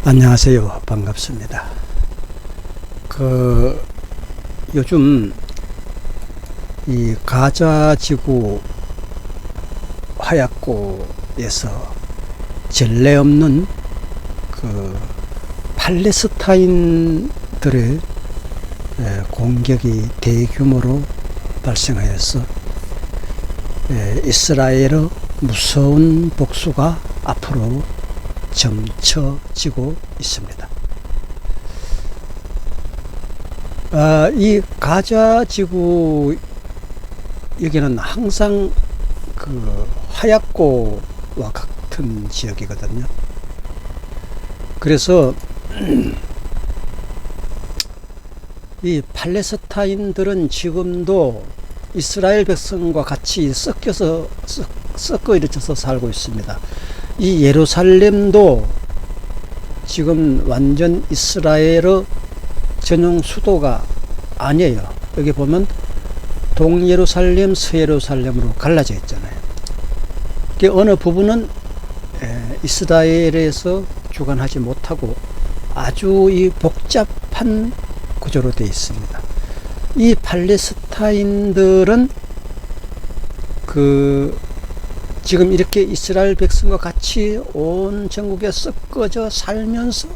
안녕하세요. 반갑습니다. 요즘 이 가자 지구 하얗고에서 전례 없는 팔레스타인들의 공격이 대규모로 발생하여서 이스라엘의 무서운 복수가 앞으로 점쳐지고 있습니다. 이 가자 지구 여기는 항상 하얗고와 같은 지역이거든요. 그래서 이 팔레스타인들은 지금도 이스라엘 백성과 같이 섞어 일으켜서 살고 있습니다. 이 예루살렘도 지금 완전 이스라엘의 전용 수도가 아니에요. 여기 보면 동예루살렘, 서예루살렘으로 갈라져 있잖아요. 어느 부분은 이스라엘에서 주관하지 못하고 아주 이 복잡한 구조로 되어 있습니다. 이 팔레스타인들은 지금 이렇게 이스라엘 백성과 같이 온 전국에 섞어져 살면서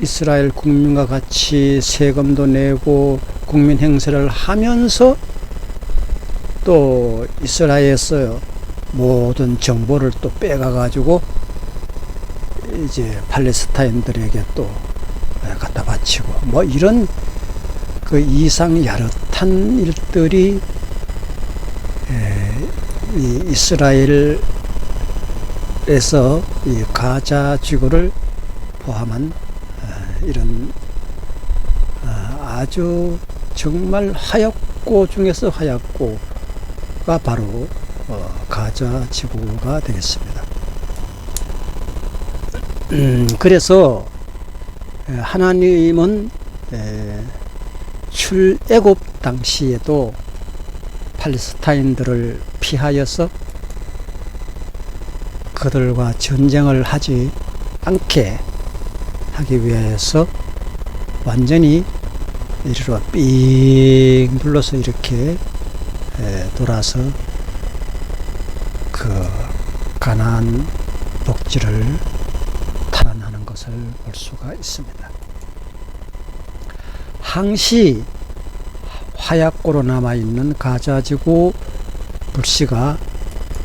이스라엘 국민과 같이 세금도 내고 국민 행세를 하면서 또 이스라엘에서 모든 정보를 또 빼가 가지고 이제 팔레스타인들에게 또 갖다 바치고 뭐 이런 이상 야릇한 일들이 이 이스라엘에서 이 가자 지구를 포함한 이런 아주 정말 하얗고 중에서 하얗고가 바로 가자 지구가 되겠습니다. 그래서 하나님은 출애굽 당시에도 팔레스타인들을 피하여서 그들과 전쟁을 하지 않게 하기 위해서 완전히 이리로 삥 둘러서 이렇게 돌아서 가나안 복지를 탈환하는 것을 볼 수가 있습니다. 항시 하얗고로 남아있는 가자지구 불씨가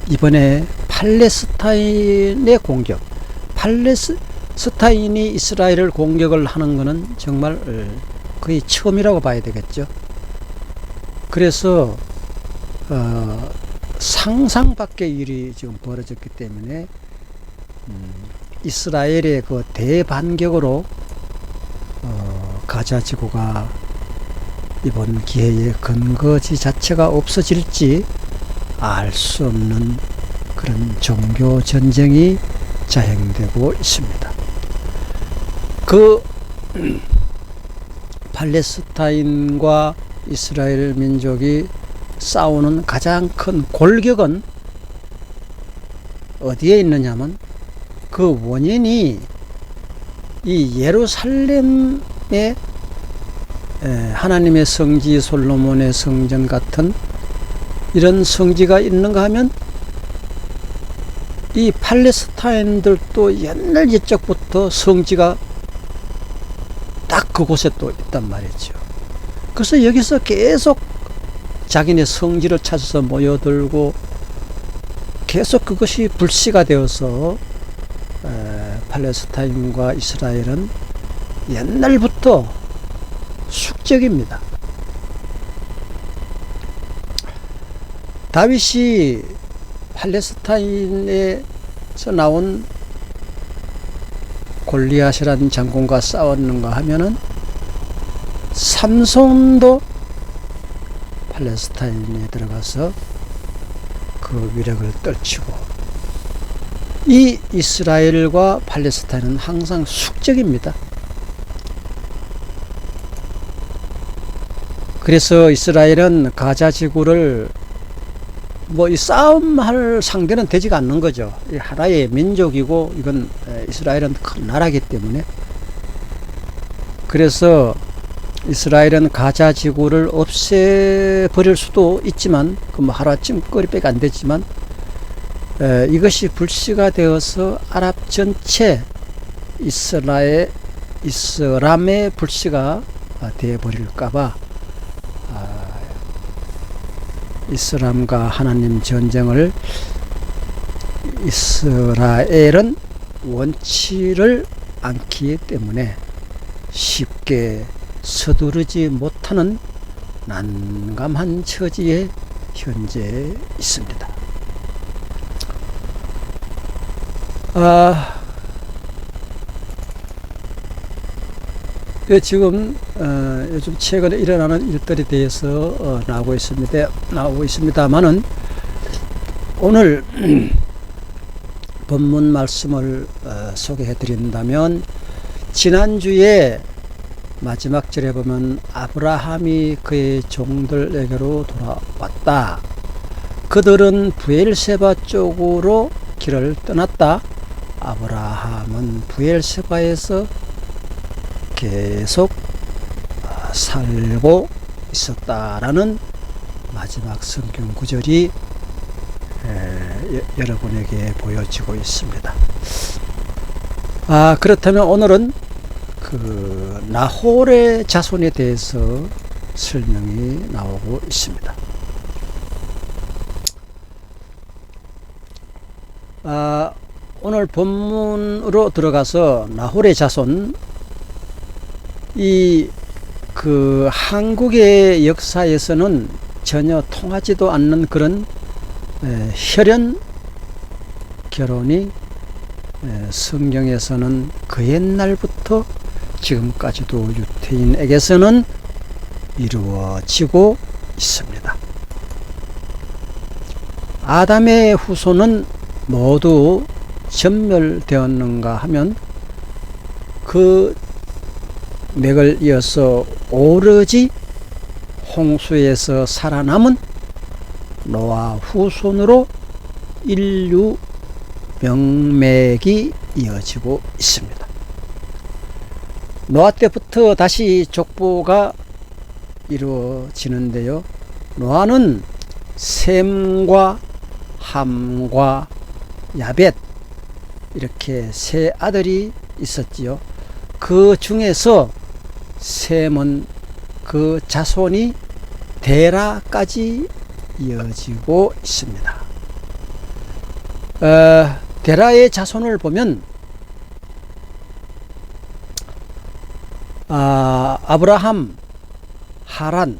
이번에 팔레스타인의 공격, 팔레스타인이 이스라엘을 공격을 하는 것은 정말 거의 처음이라고 봐야 되겠죠. 그래서 상상 밖의 일이 지금 벌어졌기 때문에 이스라엘의 대반격으로 가자지구가 이번 기회에 근거지 자체가 없어질지 알 수 없는 그런 종교 전쟁이 자행되고 있습니다. 팔레스타인과 이스라엘 민족이 싸우는 가장 큰 골격은 어디에 있느냐면 그 원인이 이 예루살렘의 하나님의 성지 솔로몬의 성전 같은 이런 성지가 있는가 하면 이 팔레스타인들도 옛날 옛적부터 성지가 딱 그곳에 또 있단 말이죠. 그래서 여기서 계속 자기네 성지를 찾아서 모여들고 계속 그것이 불씨가 되어서 팔레스타인과 이스라엘은 옛날부터 숙적입니다. 다윗이 팔레스타인에서 나온 골리앗이라는 장군과 싸웠는가 하면은 삼손도 팔레스타인에 들어가서 그 위력을 떨치고 이 이스라엘과 팔레스타인은 항상 숙적입니다. 그래서 이스라엘은 가자 지구를 뭐 이 싸움할 상대는 되지가 않는 거죠. 이 하나의 민족이고 이건 이스라엘은 큰 나라이기 때문에. 그래서 이스라엘은 가자 지구를 없애버릴 수도 있지만 그 뭐 하루아침거리밖에 안 되지만 이것이 불씨가 되어서 아랍 전체 이슬람의 불씨가 되어버릴까봐 이슬람과 하나님 전쟁을 이스라엘은 원치를 않기 때문에 쉽게 서두르지 못하는 난감한 처지에 현재 있습니다. 지금 요즘 최근에 일어나는 일들에 대해서 나오고 있습니다만은 오늘 본문 말씀을 소개해 드린다면 지난주에 마지막 절에 보면 아브라함이 그의 종들에게로 돌아왔다. 그들은 브엘세바 쪽으로 길을 떠났다. 아브라함은 브엘세바에서 계속 살고 있었다라는 마지막 성경 구절이 여러분에게 보여지고 있습니다. 그렇다면 오늘은 그 나홀의 자손에 대해서 설명이 나오고 있습니다. 오늘 본문으로 들어가서 나홀의 자손, 그 한국의 역사에서는 전혀 통하지도 않는 그런 혈연 결혼이 성경에서는 그 옛날부터 지금까지도 유태인에게서는 이루어지고 있습니다. 아담의 후손은 모두 전멸되었는가 하면 그 맥을 이어서 오로지 홍수에서 살아남은 노아 후손으로 인류 명맥이 이어지고 있습니다. 노아 때부터 다시 족보가 이루어지는데요. 노아는 셈과 함과 야벳 이렇게 세 아들이 있었지요. 그 중에서 셈은 그 자손이 데라까지 이어지고 있습니다. 데라의 자손을 보면 아브라함, 하란,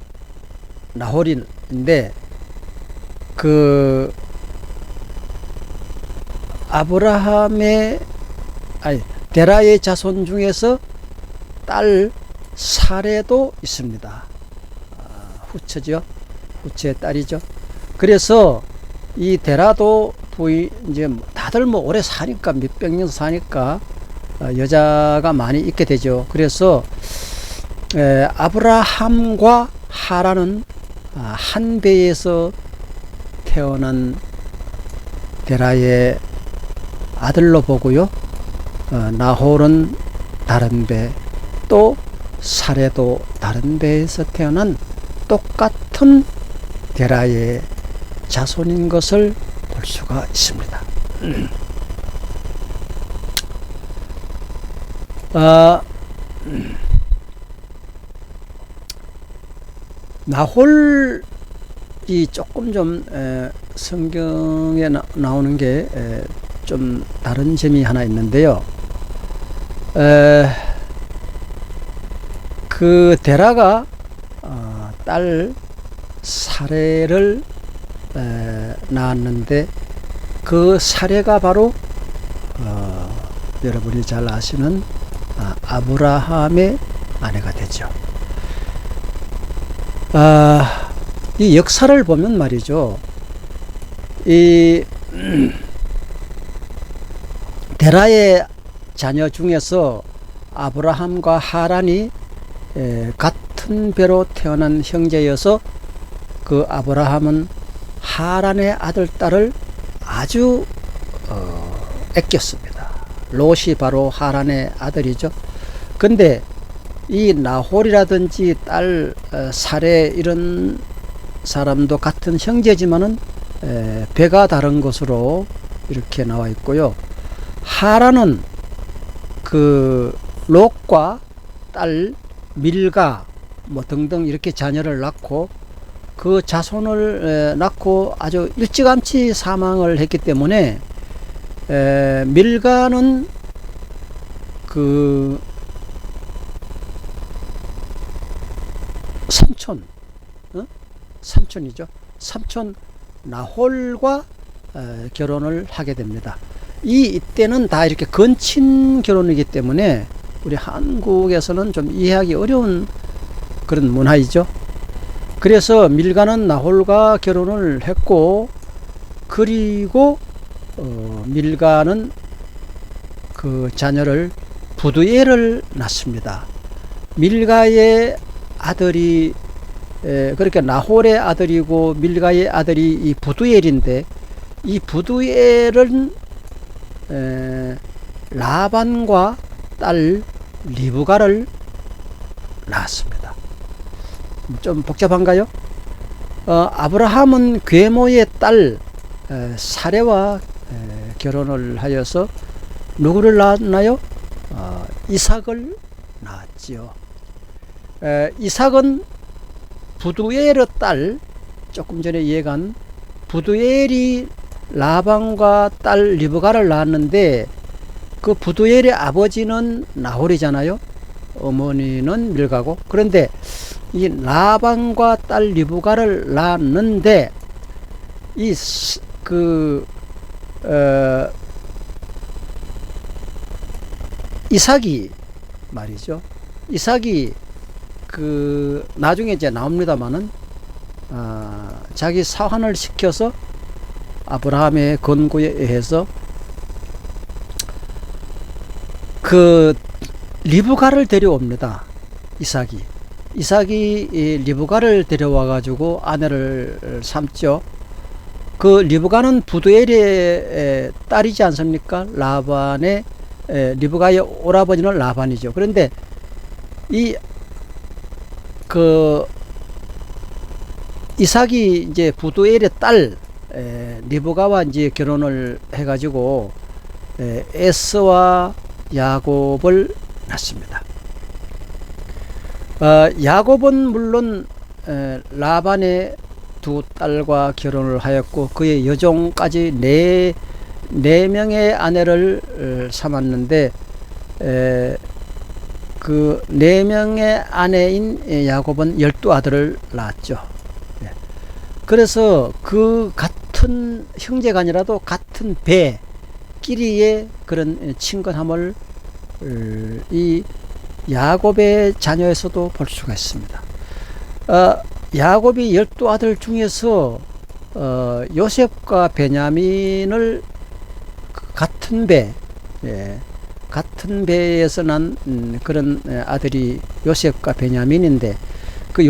나홀인데 그 데라의 자손 중에서 딸 사레도 있습니다. 후처죠. 후처의 딸이죠. 그래서 이 데라도 이제 다들 뭐 오래 사니까 몇백 년 사니까 여자가 많이 있게 되죠. 그래서 아브라함과 하란은 한 배에서 태어난 데라의 아들로 보고요. 나홀은 다른 배, 또 사레도 다른 배에서 태어난 똑같은 데라의 자손인 것을 볼 수가 있습니다. 나홀이 조금 좀 성경에 나오는 게 좀 다른 점이 하나 있는데요. 그 데라가 딸 사레를 낳았는데 그 사레가 바로 여러분이 잘 아시는 아브라함의 아내가 되죠. 이 역사를 보면 말이죠. 이 데라의 자녀 중에서 아브라함과 하란이 같은 배로 태어난 형제여서 그 아브라함은 하란의 아들 딸을 아주 아꼈습니다. 롯이 바로 하란의 아들이죠. 근데 이 나홀이라든지 딸 사레 이런 사람도 같은 형제지만은 배가 다른 것으로 이렇게 나와 있고요. 하란은 그 롯과 딸 밀가 뭐 등등 이렇게 자녀를 낳고 그 자손을 낳고 아주 일찌감치 사망을 했기 때문에 밀가는 그 삼촌이죠. 삼촌 나홀과 결혼을 하게 됩니다. 이때는 다 이렇게 건친 결혼이기 때문에 우리 한국에서는 좀 이해하기 어려운 그런 문화이죠. 그래서 밀가는 나홀과 결혼을 했고, 그리고 밀가는 그 자녀를 부두엘을 낳습니다. 밀가의 아들이 그렇게 나홀의 아들이고 밀가의 아들이 이 부두엘인데, 이 부두엘은 라반과 딸 리브가를 낳았습니다. 좀 복잡한가요? 아브라함은 괴모의 딸 사레와 결혼을 하여서 누구를 낳았나요? 이삭을 낳았지요. 이삭은 부두엘의 딸, 조금 전에 이해간 부두엘이 라반과 딸 리브가를 낳았는데, 그 부두엘의 아버지는 나홀이잖아요. 어머니는 밀가고. 그런데 이 라반과 딸 리브가를 낳았는데, 이삭이 말이죠. 이삭이 나중에 이제 나옵니다만은, 자기 사환을 시켜서 아브라함의 권고에 의해서 그 리브가를 데려옵니다. 이삭이 리브가를 데려와 가지고 아내를 삼죠. 그 리브가는 부두엘의 딸이지 않습니까? 라반의 리브가의 오라버지는 라반이죠. 그런데 이삭이 이제 부두엘의 딸 리브가와 이제 결혼을 해가지고 에서와 야곱을 낳습니다. 야곱은 물론 라반의 두 딸과 결혼을 하였고, 그의 여종까지 네 명의 아내를 삼았는데, 그 네 명의 아내인 야곱은 12아들을 낳았죠. 그래서 그 같은 형제간이라도 같은 배끼리의 그런 친근함을 이 야곱의 자녀에서도 볼 수가 있습니다. 야곱이 12아들 중에서 요셉과 베냐민을 같은 배에서 난 그런 아들이 요셉과 베냐민인데, 그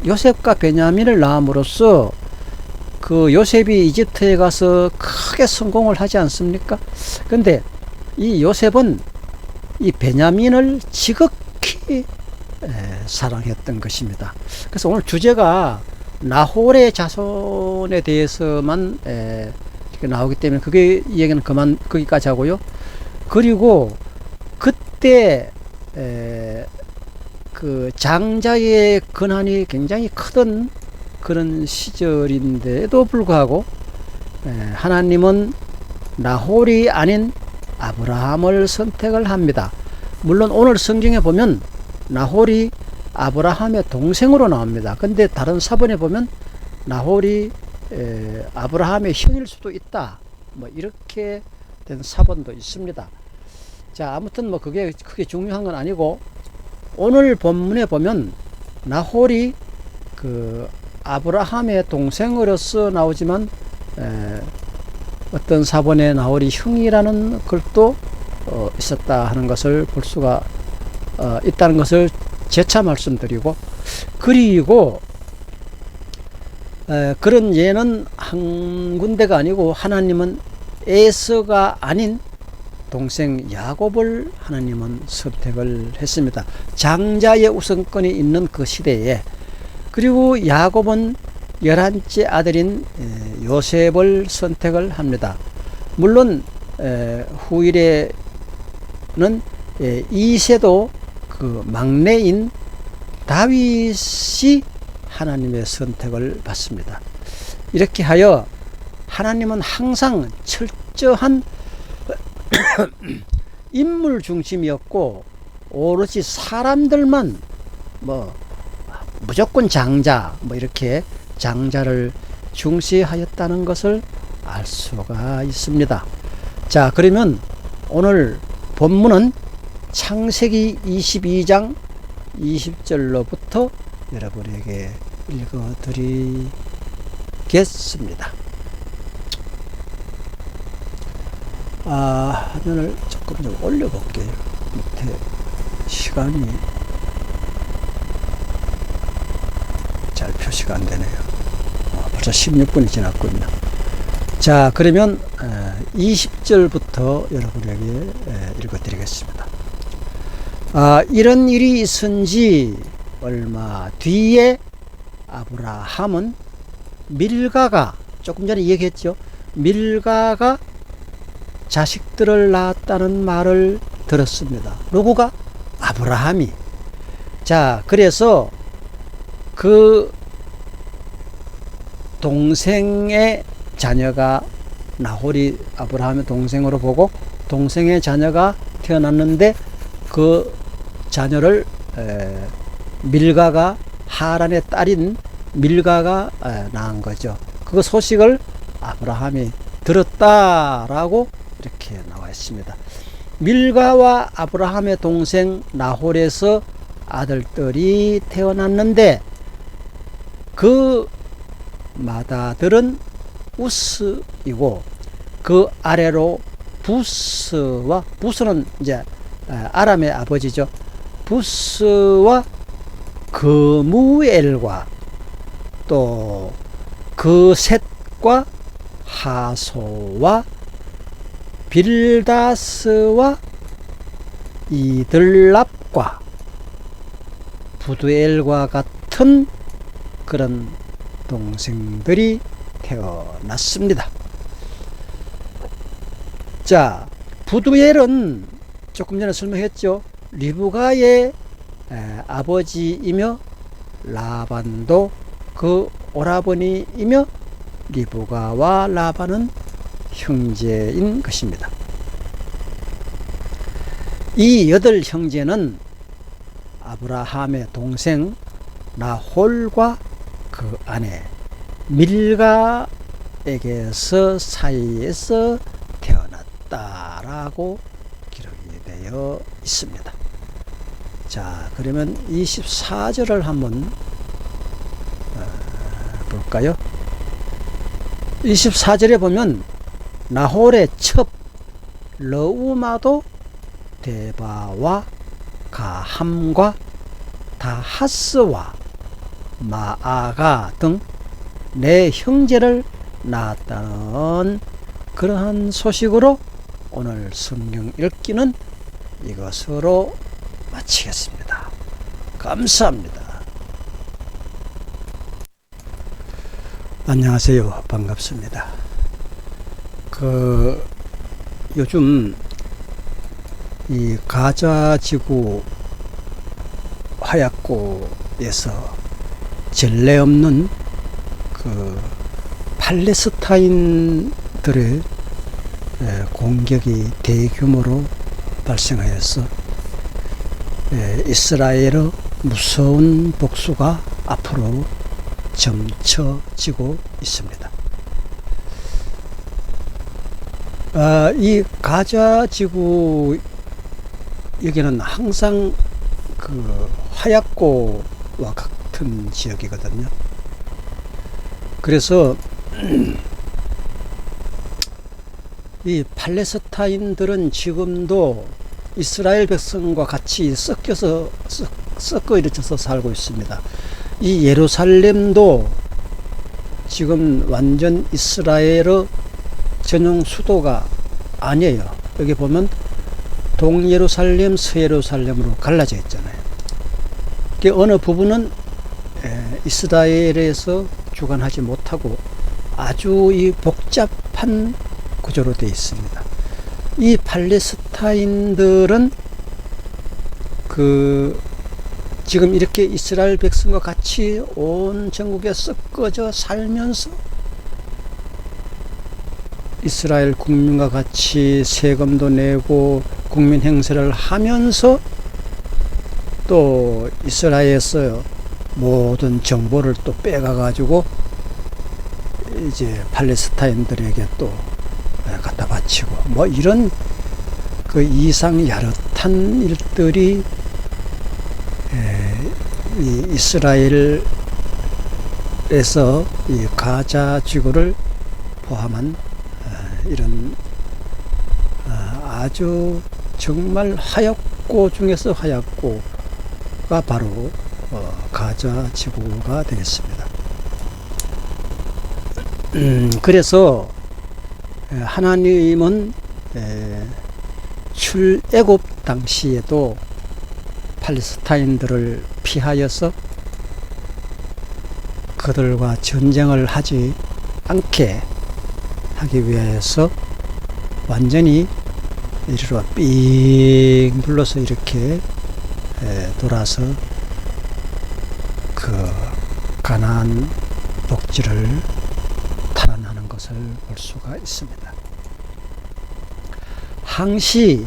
요셉과 베냐민을 낳음으로써 그 요셉이 이집트에 가서 크게 성공을 하지 않습니까? 근데 이 요셉은 이 베냐민을 지극히 사랑했던 것입니다. 그래서 오늘 주제가 나홀의 자손에 대해서만 이렇게 나오기 때문에 그게 얘기는 거기까지 하고요. 그리고 그때 그 장자의 권한이 굉장히 크던 그런 시절인데도 불구하고 하나님은 나홀이 아닌 아브라함을 선택을 합니다. 물론 오늘 성경에 보면 나홀이 아브라함의 동생으로 나옵니다. 근데 다른 사본에 보면 나홀이 아브라함의 형일 수도 있다, 뭐 이렇게 된 사본도 있습니다. 자, 아무튼 뭐 그게 크게 중요한 건 아니고, 오늘 본문에 보면 나홀이 그 아브라함의 동생으로서 나오지만 어떤 사본에 나홀이 형이라는 글도 있었다 하는 것을 볼 수가 있다는 것을 재차 말씀드리고, 그리고 그런 예는 한 군데가 아니고 하나님은 에서가 아닌 동생 야곱을 하나님은 선택을 했습니다. 장자의 우선권이 있는 그 시대에. 그리고 야곱은 11째 아들인 요셉을 선택을 합니다. 물론 후일에는 이세도 그 막내인 다윗이 하나님의 선택을 받습니다. 이렇게 하여 하나님은 항상 철저한 인물 중심이었고 오로지 사람들만 무조건 장자 이렇게 장자를 중시하였다는 것을 알 수가 있습니다. 자, 그러면 오늘 본문은 창세기 22장 20절로부터 여러분에게 읽어드리겠습니다. 화면을 조금 좀 올려볼게요. 밑에 시간이 잘 표시가 안 되네요. 벌써 16분이 지났군요. 자, 그러면 20절부터 여러분에게 읽어드리겠습니다. 이런 일이 있은지 얼마 뒤에 아브라함은 밀가가, 조금 전에 얘기했죠. 밀가가 자식들을 낳았다는 말을 들었습니다. 누구가? 아브라함이. 자, 그래서 그 동생의 자녀가, 나홀이 아브라함의 동생으로 보고 동생의 자녀가 태어났는데 그 자녀를 밀가가, 하란의 딸인 밀가가 낳은 거죠. 그 소식을 아브라함이 들었다라고 이렇게 나와 있습니다. 밀가와 아브라함의 동생 나홀에서 아들들이 태어났는데 그 맏아들은 우스이고 그 아래로 부스는 이제 아람의 아버지죠. 부스와 그무엘과 또 그셋과 하소와 빌다스와 이들랍과 부두엘과 같은 그런 동생들이 태어났습니다. 자, 부두엘은 조금 전에 설명했죠. 리브가의 아버지이며 라반도 그 오라버니이며 리브가와 라반은 형제인 것입니다. 이 8 형제는 아브라함의 동생 나홀과 그 아내 밀가에게서 사이에서 태어났다라고 기록이 되어 있습니다. 자, 그러면 24절을 한번 볼까요? 24절에 보면 나홀의 첩 러우마도 데바와 가함과 다하스와 마아가 등 네 형제를 낳았다는 그러한 소식으로 오늘 성경 읽기는 이것으로 마치겠습니다. 감사합니다. 안녕하세요. 반갑습니다. 요즘 이 가자지구 화약고에서 전례 없는 그 팔레스타인들의 공격이 대규모로 발생하여서 이스라엘의 무서운 복수가 앞으로 점쳐지고 있습니다. 이 가자지구 여기는 항상 그 화약고와 같은 지역이거든요. 그래서 이 팔레스타인들은 지금도 이스라엘 백성과 같이 섞여 일쳐서 살고 있습니다. 이 예루살렘도 지금 완전 이스라엘의 전용 수도가 아니에요. 여기 보면 동예루살렘, 서예루살렘으로 갈라져 있잖아요. 어느 부분은 이스라엘에서 주관하지 못하고 아주 이 복잡한 구조로 되어 있습니다. 이 팔레스타인들은 지금 이렇게 이스라엘 백성과 같이 온 전국에 섞어져 살면서 이스라엘 국민과 같이 세금도 내고 국민 행세를 하면서 또 이스라엘에서 모든 정보를 또 빼가 가지고 이제 팔레스타인들에게 또 갖다 바치고 뭐 이런 이상 야릇한 일들이 이 이스라엘에서 이 가자 지구를 포함한 이런 아주 정말 하얗고 중에서 하얗고가 바로 가자 지구가 되겠습니다. 그래서 하나님은 출애굽 당시에도 팔레스타인들을 피하여서 그들과 전쟁을 하지 않게 하기 위해서 완전히 이리로 삥 둘러서 이렇게 돌아서 가나안 복지를 탈환하는 것을 볼 수가 있습니다. 항시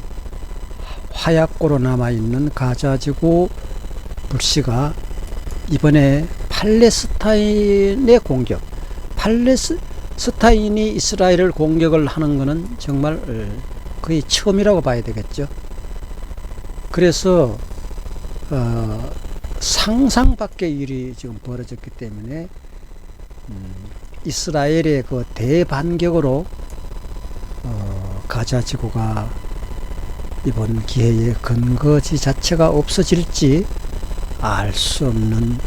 하얗고로 남아있는 가자지구 불씨가 이번에 팔레스타인의 공격, 팔레스타인이 이스라엘을 공격을 하는 것은 정말 거의 처음이라고 봐야 되겠죠. 그래서 상상 밖의 일이 지금 벌어졌기 때문에 이스라엘의 그 대반격으로 가자 지구가 이번 기회에 근거지 자체가 없어질지 알 수 없는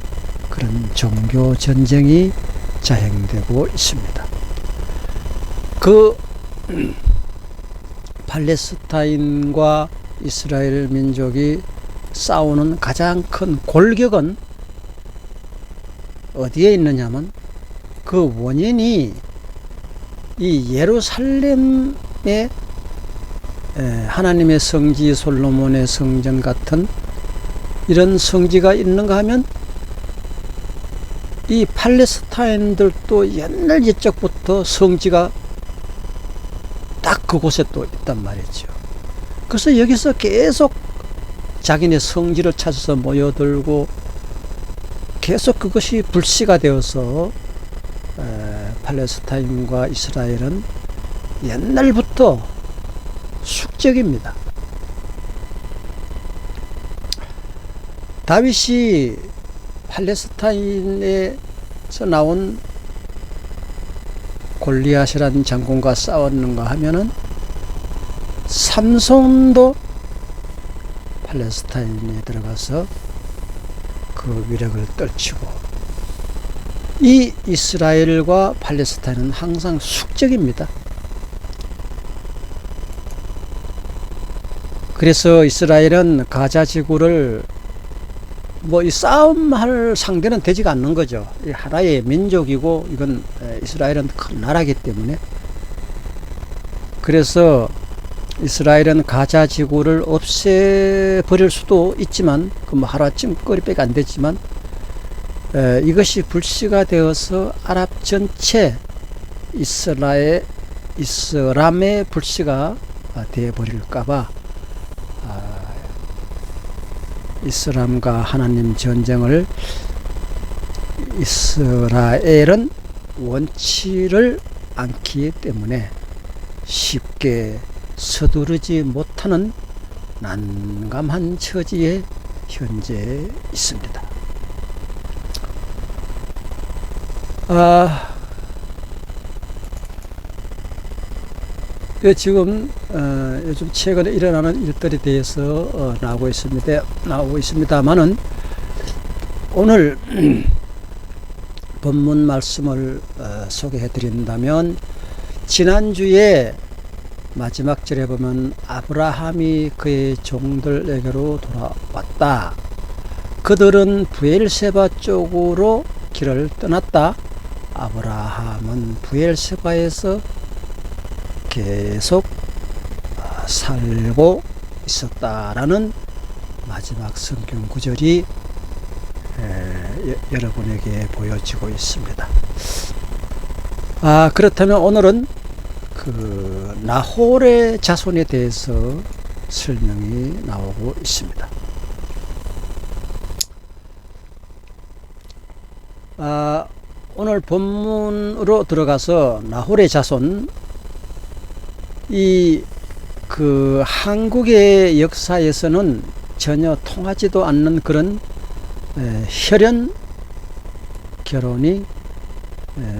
그런 종교 전쟁이 자행되고 있습니다. 팔레스타인과 이스라엘 민족이 싸우는 가장 큰 골격은 어디에 있느냐면 그 원인이 이 예루살렘의 하나님의 성지 솔로몬의 성전 같은 이런 성지가 있는가 하면 이 팔레스타인들도 옛날 옛적부터 성지가 딱 그곳에 또 있단 말이죠. 그래서 여기서 계속 자기네 성지를 찾아서 모여들고 계속 그것이 불씨가 되어서 팔레스타인과 이스라엘은 옛날부터 숙적입니다. 다윗이 팔레스타인에서 나온 골리앗이라는 장군과 싸웠는가 하면은 삼손도 팔레스타인에 들어가서 그 위력을 떨치고 이 이스라엘과 팔레스타인은 항상 숙적입니다. 그래서 이스라엘은 가자 지구를 뭐 이 싸움할 상대는 되지가 않는 거죠. 이 하나의 민족이고 이건 이스라엘은 큰 나라이기 때문에 그래서 이스라엘은 가자 지구를 없애버릴 수도 있지만 그 뭐 하루아침거리밖에 안 되지만 이것이 불씨가 되어서 아랍 전체 이슬람의 불씨가 되어버릴까봐 이슬람과 하나님 전쟁을 이스라엘은 원치를 않기 때문에 쉽게 서두르지 못하는 난감한 처지에 현재 있습니다. 지금 요즘 최근에 일어나는 일들에 대해서 나오고 있습니다만은 오늘 본문 말씀을 소개해 드린다면, 지난주에 마지막 절에 보면 아브라함이 그의 종들에게로 돌아왔다. 그들은 브엘세바 쪽으로 길을 떠났다. 아브라함은 브엘세바에서 계속 살고 있었다라는 마지막 성경 구절이 여러분에게 보여지고 있습니다. 그렇다면 오늘은 그 나홀의 자손에 대해서 설명이 나오고 있습니다. 오늘 본문으로 들어가서 나홀의 자손, 그 한국의 역사에서는 전혀 통하지도 않는 그런 혈연 결혼이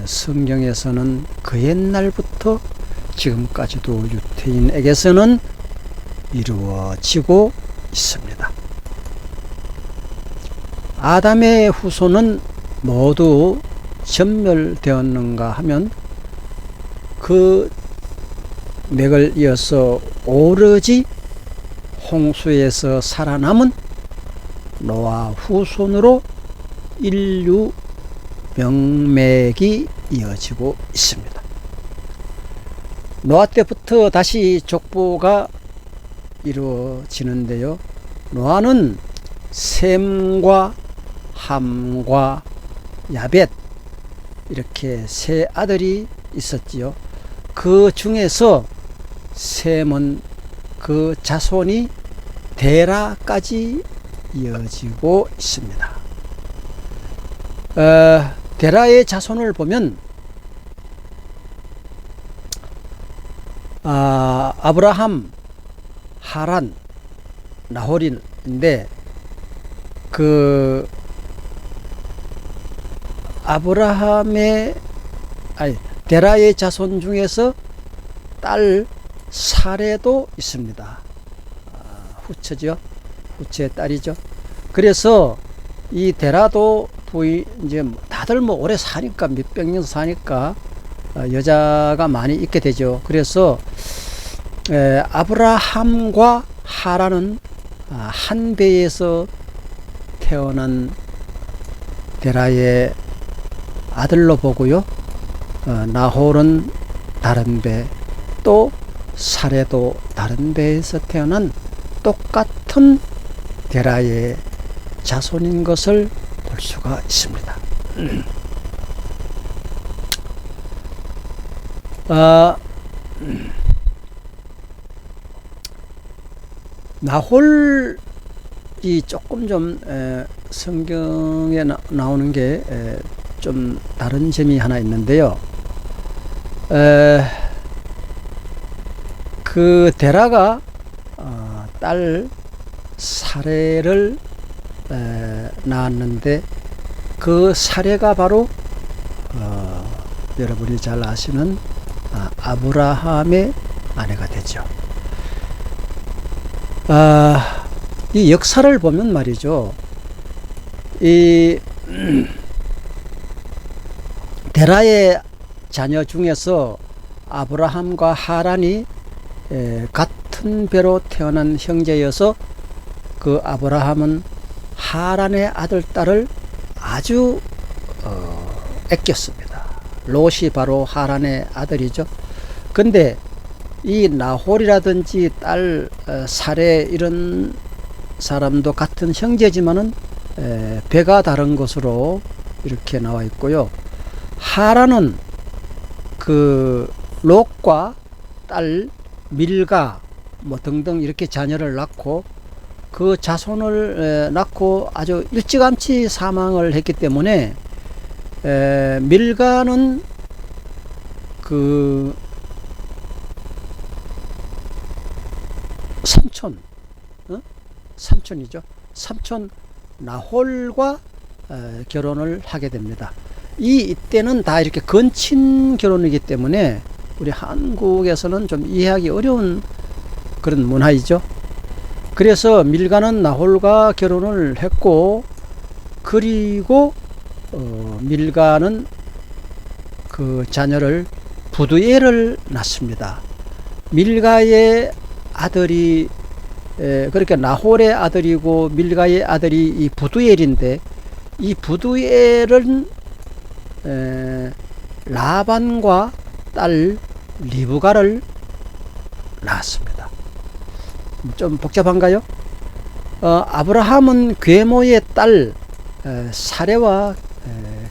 성경에서는 그 옛날부터 지금까지도 유태인에게서는 이루어지고 있습니다. 아담의 후손은 모두 전멸되었는가 하면 그 맥을 이어서 오로지 홍수에서 살아남은 노아 후손으로 인류 명맥이 이어지고 있습니다. 노아 때부터 다시 족보가 이루어지는데요. 노아는 셈과 함과 야벳, 이렇게 세 아들이 있었지요. 그 중에서 셈은 그 자손이 데라까지 이어지고 있습니다. 데라의 자손을 보면 아브라함, 하란, 나홀인데, 그 데라의 자손 중에서 딸 사레도 있습니다. 후처죠. 후처의 딸이죠. 그래서 이 데라도 부인, 이제 다들 오래 사니까, 몇백 년 사니까 여자가 많이 있게 되죠. 그래서 아브라함과 하란은 한 배에서 태어난 데라의 아들로 보고요. 나홀은 다른 배, 또 사레도 다른 배에서 태어난 똑같은 데라의 자손인 것을 볼 수가 있습니다. 나홀이 조금 좀 성경에 나오는 게 좀 다른 점이 하나 있는데요. 그 데라가 딸 사레를 낳았는데, 그 사레가 바로 여러분이 잘 아시는 아브라함의 아내가 되죠. 이 역사를 보면 말이죠, 이 데라의 자녀 중에서 아브라함과 하란이 같은 배로 태어난 형제여서 그 아브라함은 하란의 아들, 딸을 아주 아꼈습니다. 롯이 바로 하란의 아들이죠. 근데 이 나홀이라든지 딸 사레, 이런 사람도 같은 형제지만은 배가 다른 것으로 이렇게 나와 있고요. 하란은 그 롯과 딸 밀가 등등 이렇게 자녀를 낳고, 그 자손을 낳고 아주 일찌감치 사망을 했기 때문에 밀가는 그 삼촌이죠. 삼촌 나홀과 결혼을 하게 됩니다. 이때는 다 이렇게 건친 결혼이기 때문에 우리 한국에서는 좀 이해하기 어려운 그런 문화이죠. 그래서 밀가는 나홀과 결혼을 했고, 그리고 밀가는 그 자녀를 부두엘을 낳습니다. 밀가의 아들이 그렇게 나홀의 아들이고 밀가의 아들이 이 부두엘인데, 이 부두엘은 라반과 딸 리브가를 낳았습니다. 좀 복잡한가요? 아브라함은 괴모의 딸 사레와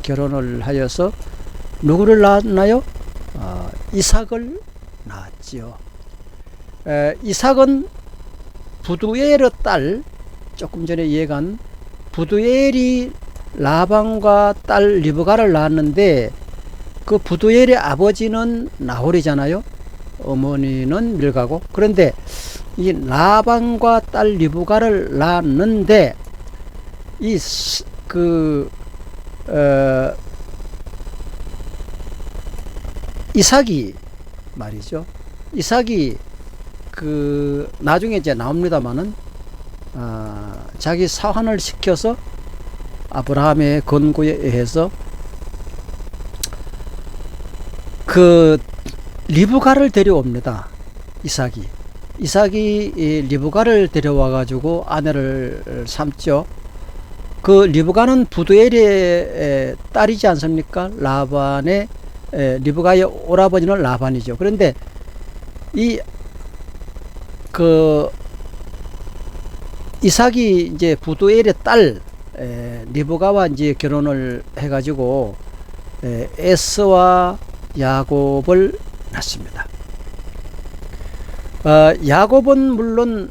결혼을 하여서 누구를 낳았나요? 이삭을 낳았지요. 이삭은 부두엘의 딸, 조금 전에 이해간 부두엘이 라반과 딸 리브가를 낳았는데, 그 부두엘의 아버지는 나홀이잖아요. 어머니는 밀가고. 그런데 이 라반과 딸 리브가를 낳았는데, 이삭이 말이죠. 이삭이 나중에 이제 나옵니다만은, 자기 사환을 시켜서 아브라함의 권고에 의해서 그 리브가를 데려옵니다. 이삭이 리브가를 데려와 가지고 아내를 삼죠. 그 리브가는 부두엘의 딸이지 않습니까? 라반의 리브가의 오라버니는 라반이죠. 그런데 이삭이 이제 부두엘의 딸 리브가와 이제 결혼을 해가지고 에서와 야곱을 낳습니다. 야곱은 물론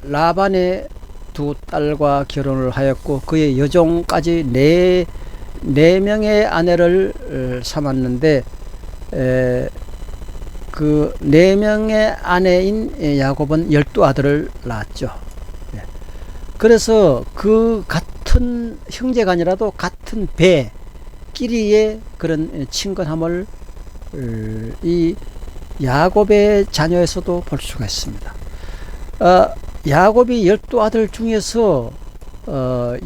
라반의 두 딸과 결혼을 하였고, 그의 여종까지 네 명의 아내를 삼았는데, 그 네 명의 아내인 야곱은 12아들을 낳았죠. 그래서 그 같은 형제간이라도 같은 배끼리의 그런 친근함을 이 야곱의 자녀에서도 볼 수가 있습니다. 야곱이 12아들 중에서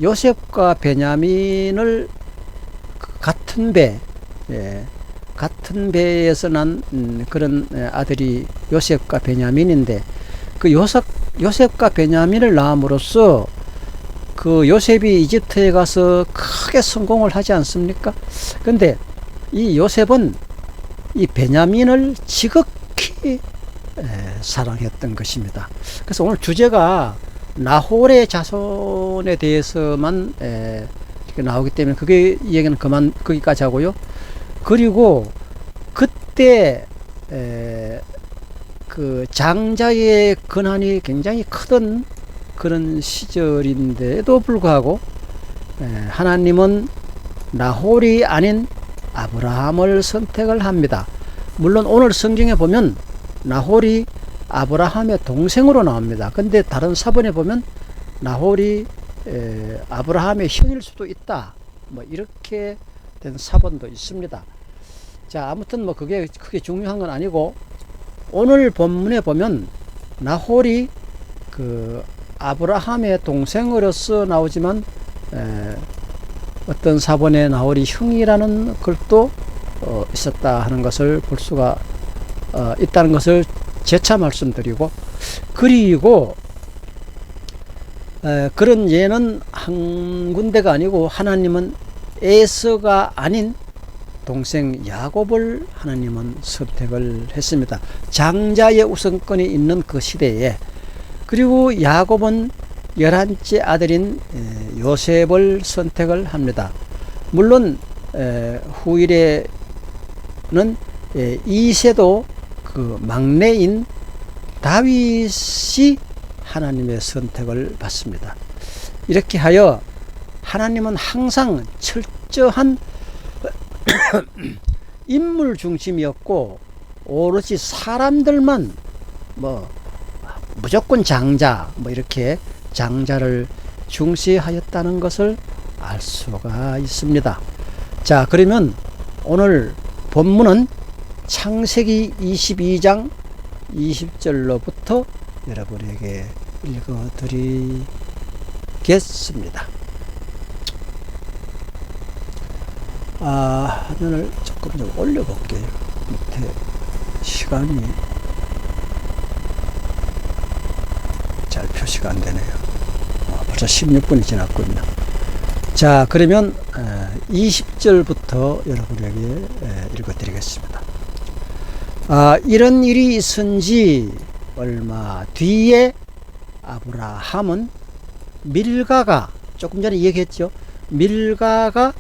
요셉과 베냐민을 같은 배에서 난 그런 아들이 요셉과 베냐민인데, 그 요셉과 베냐민을 낳음으로써 그 요셉이 이집트에 가서 크게 성공을 하지 않습니까? 근데 이 요셉은 이 베냐민을 지극히 사랑했던 것입니다. 그래서 오늘 주제가 나홀의 자손에 대해서만 이렇게 나오기 때문에 그게 얘기는 그만 거기까지 하고요. 그리고 그때 그 장자의 권한이 굉장히 크던 그런 시절인데도 불구하고 하나님은 나홀이 아닌 아브라함을 선택을 합니다. 물론 오늘 성경에 보면 나홀이 아브라함의 동생으로 나옵니다. 근데 다른 사본에 보면 나홀이 아브라함의 형일 수도 있다, 뭐 이렇게 된 사본도 있습니다. 자, 아무튼 뭐 그게 크게 중요한 건 아니고, 오늘 본문에 보면 나홀이 그 아브라함의 동생으로서 나오지만 어떤 사본에 나홀이 형이라는 글도 있었다 하는 것을 볼 수가 있다는 것을 재차 말씀드리고, 그리고 그런 예는 한 군데가 아니고 하나님은 에서가 아닌 동생 야곱을 하나님은 선택을 했습니다. 장자의 우선권이 있는 그 시대에. 그리고 야곱은 11째 아들인 요셉을 선택을 합니다. 물론 후일에는 이세도 그 막내인 다윗이 하나님의 선택을 받습니다. 이렇게 하여 하나님은 항상 철저한 인물 중심이었고, 오로지 사람들만 뭐 무조건 장자 뭐 이렇게 장자를 중시하였다는 것을 알 수가 있습니다. 자, 그러면 오늘 본문은 창세기 22장 20절로부터 여러분에게 읽어드리겠습니다. 화면을 조금 좀 올려볼게요. 밑에 시간이 잘 표시가 안 되네요. 벌써 16분이 지났군요. 자, 그러면 20절부터 여러분에게 읽어드리겠습니다. 이런 일이 있은지 얼마 뒤에 아브라함은 밀가가, 조금 전에 얘기했죠. 밀가가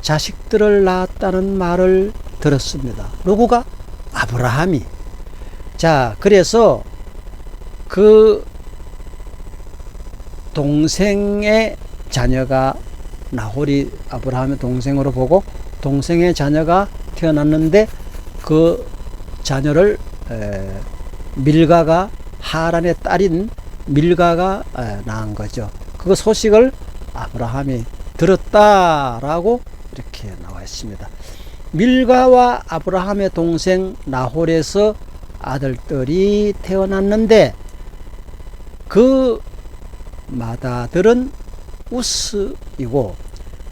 자식들을 낳았다는 말을 들었습니다. 누구가? 아브라함이. 자, 그래서 그 동생의 자녀가, 나홀이 아브라함의 동생으로 보고 동생의 자녀가 태어났는데 그 자녀를 밀가가, 하란의 딸인 밀가가 낳은 거죠. 그 소식을 아브라함이 들었다라고 이렇게 나와 있습니다. 밀가와 아브라함의 동생 나홀에서 아들들이 태어났는데 그 맏아들은 우스이고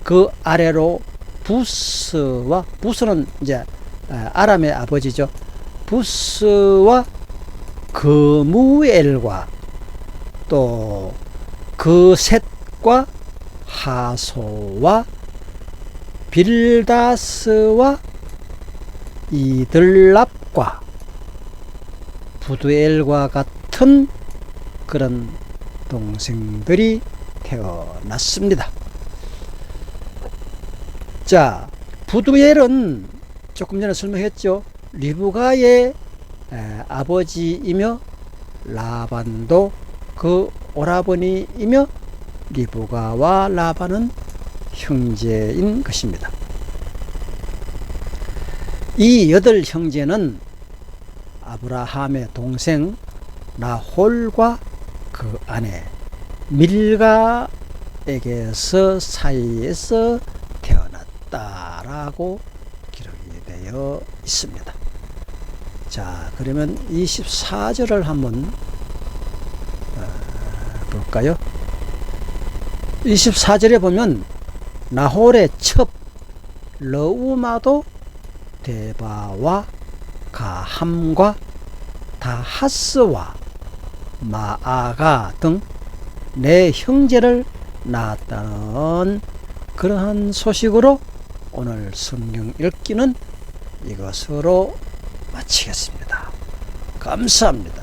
그 아래로 부스와, 부스는 이제 아람의 아버지죠. 부스와 그무엘과 또 그 셋과 하소와 빌다스와 이들랍과 부두엘과 같은 그런 동생들이 태어났습니다. 자, 부두엘은 조금 전에 설명했죠. 리브가의 아버지이며 라반도 그 오라버니이며 리브가와 라반은 형제인 것입니다. 이 8 형제는 아브라함의 동생 나홀과 그 아내 밀가에게서 사이에서 태어났다라고 기록이 되어 있습니다. 자, 그러면 24절을 한번 볼까요? 24절에 보면 나홀의 첩 러우마도 데바와 가함과 다하스와 마아가 등 내 형제를 낳았다는 그러한 소식으로 오늘 성경 읽기는 이것으로 마치겠습니다. 감사합니다.